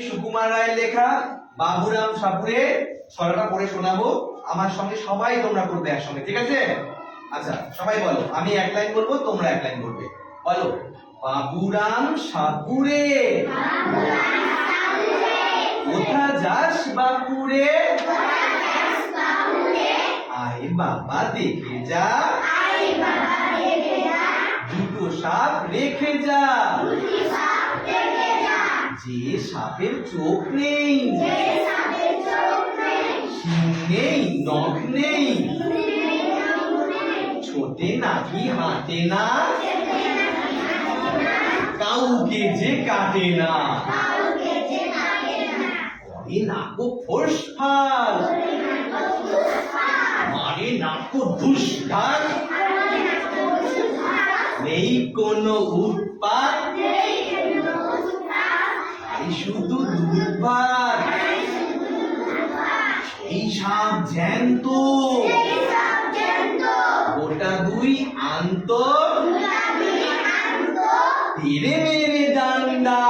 সুকুমার রায়ের লেখা বাবুরাম সাপুরে ছড়াটা পড়ে শোনাবো। আমার সঙ্গে সবাই তোমরা করবে একসঙ্গে, ঠিক আছে? আচ্ছা সবাই বলো, আমি এক লাইন বলবো, তোমরা এক লাইন বলবে। বলো, বাবুরাম সাপুরে কোথা যাস বাপুরে, আয় বাবা দেখে যা, দুটো সাপ রেখে যা, যে সাপের চোখ নেই, শিং নেই, নখ নেই, ছোটে নাকি হাঁটে না, কাউকে যে কাটে না, করে নাকো ফোর্স ফাস, মারে নাকো ধুসঢাস, নেই কোনো উৎপাত, শুধু দুর্বার, এই সাপ জ্যান্ত, গোটা দুই আন্ত, তেরে মেরে ডান্ডা।